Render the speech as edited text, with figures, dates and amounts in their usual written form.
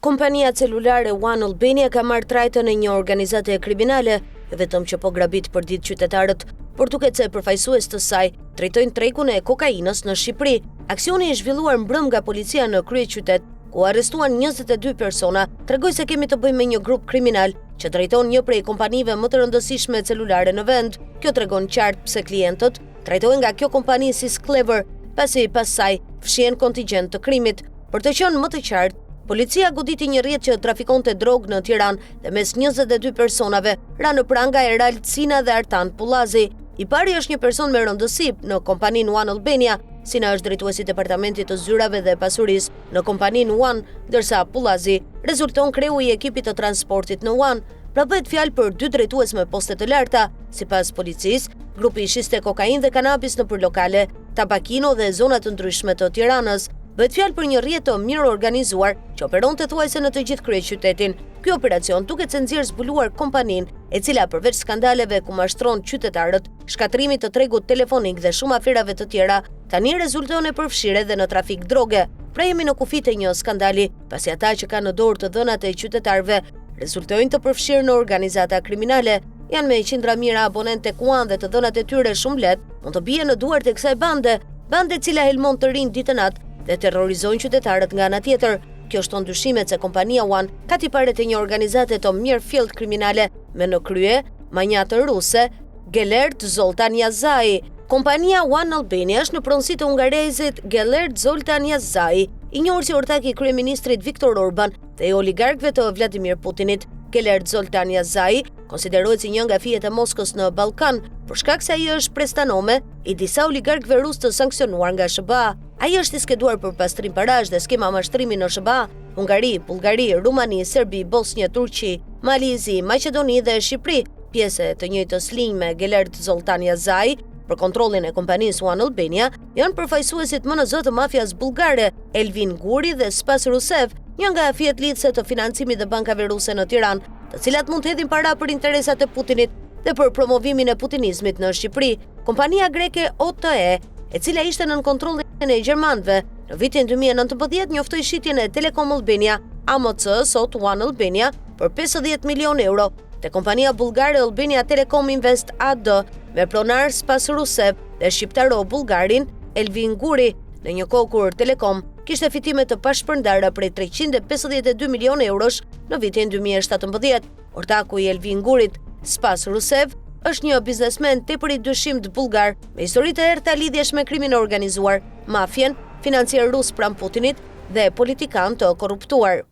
Kompania celulare One Albania ka marrë trajtën e një organizate kriminale, vetëm që po grabit për ditë qytetarët, por duket se përfaqësues të saj drejtojnë tregun e kokainës në Shqipëri. Aksioni i zhvilluar mbrëm nga policia në kryeqytet, ku arrestuan 22 persona, tregoj se kemi të bëjmë me një grup kriminal që drejton një prej kompanive më të rëndësishme celulare në vend. Kjo tregon qartë pse klientët trajtohen nga kjo kompani si Sklever, pasi pas saj fshihen kontingjent të krimit. Për të qenë më të qartë, policia goditi një rrjet që trafikonte drogë në Tiranë dhe mes 22 personave ra në pranga Erald Sina dhe Artan Pullazi. I pari është një person me rëndësi në kompaninë One Albania. Sina është drejtuesi departamentit të zyrave dhe pasurisë në kompaninë One, ndërsa Pullazi rezulton kreu i ekipit të transportit në One. Pra bëhet fjalë për dy drejtues me poste të larta. Sipas policisë, grupi shiste kokainë dhe kanabis në lokale, tabakino dhe zona të ndryshme të Tiranës. Bëhet fjalë për një rrjet të mirë organizuar që operonte thuajse në të gjithë kryeqytetin. Ky operacion duket se nxjerr zbuluar kompaninë, e cila përveç skandaleve ku mashtron qytetarët, shkatrimit të tregut telefonik dhe shumë aferave të tjera, tani rezulton e përfshirë edhe në trafik droge. Pra jemi në kufit e një skandali, pasi ata që kanë në dorë të dhënat e qytetarëve rezultojnë të përfshirë në organizata kriminale. Janë me qindra mijëra abonentë tek One dhe të dhënat e tyre shumë lehtë mund të bien në duart e kësaj bande cila helmon të rinj ditë natë dhe terrorizojnë qytetarët nga ana tjetër. Kjo shton dyshimet se kompania One ka tiparet e një organizate të mirë fillt kriminale me në krye manjatë ruse Gelert Zoltan Yazai. Kompania One Albania është në pronësi të hungarezit Gelert Zoltan Yazai, i njohur si ortak i kryeministrit Viktor Orban dhe i oligarkëve të Vladimir Putinit. Gelert Zoltan Yazai konsiderohet si një nga fijet e Moskës në Ballkan, për shkak se ai është prestanome i disa oligarkëve rusë të sanksionuar nga SBA. Ai është i skeduar për pastrim parash dhe skema mashtrimi në SBA, Hungari, Bullgari, Rumani, Serbi, Bosnjë, Turqi, Malizi, Maqedoni dhe Shqipëri, pjesë të njëjtës linjë me Gelert Zoltan Yazai. Për kontrollin e kompanisë One Albania janë përfaqësuesit më në zë të mafias bullgare, Elvin Guri dhe Spas Rusev, një nga fijet lidhëse të financimit dhe bankave ruse në Tiranë, të cilat mund të hedhin para për interesat e Putinit dhe për promovimin e putinizmit në Shqipëri. Kompania greke OTE, e cila ishte nën kontrollin e gjermanëve, në vitin 2019 njoftoi shitjen e Telekom Albania, AMC, sot One Albania, për 50 milion euro, te kompania bullgare Albania Telecom Invest AD, me pronar Spas Rusev dhe shqiptaro-bullgarin Elvin Guri, në një kohë kur Telekom kishte fitime të pashpërndara prej 352 milion eurosh në vitin 2017. Ortaku i Elvin Gurit, Spas Rusev, është një biznesmen tepër i dyshimt bullgar me histori të errta lidhjesh me krimin organizuar, mafjen, financier rus pranë Putinit dhe politikan të korruptuar.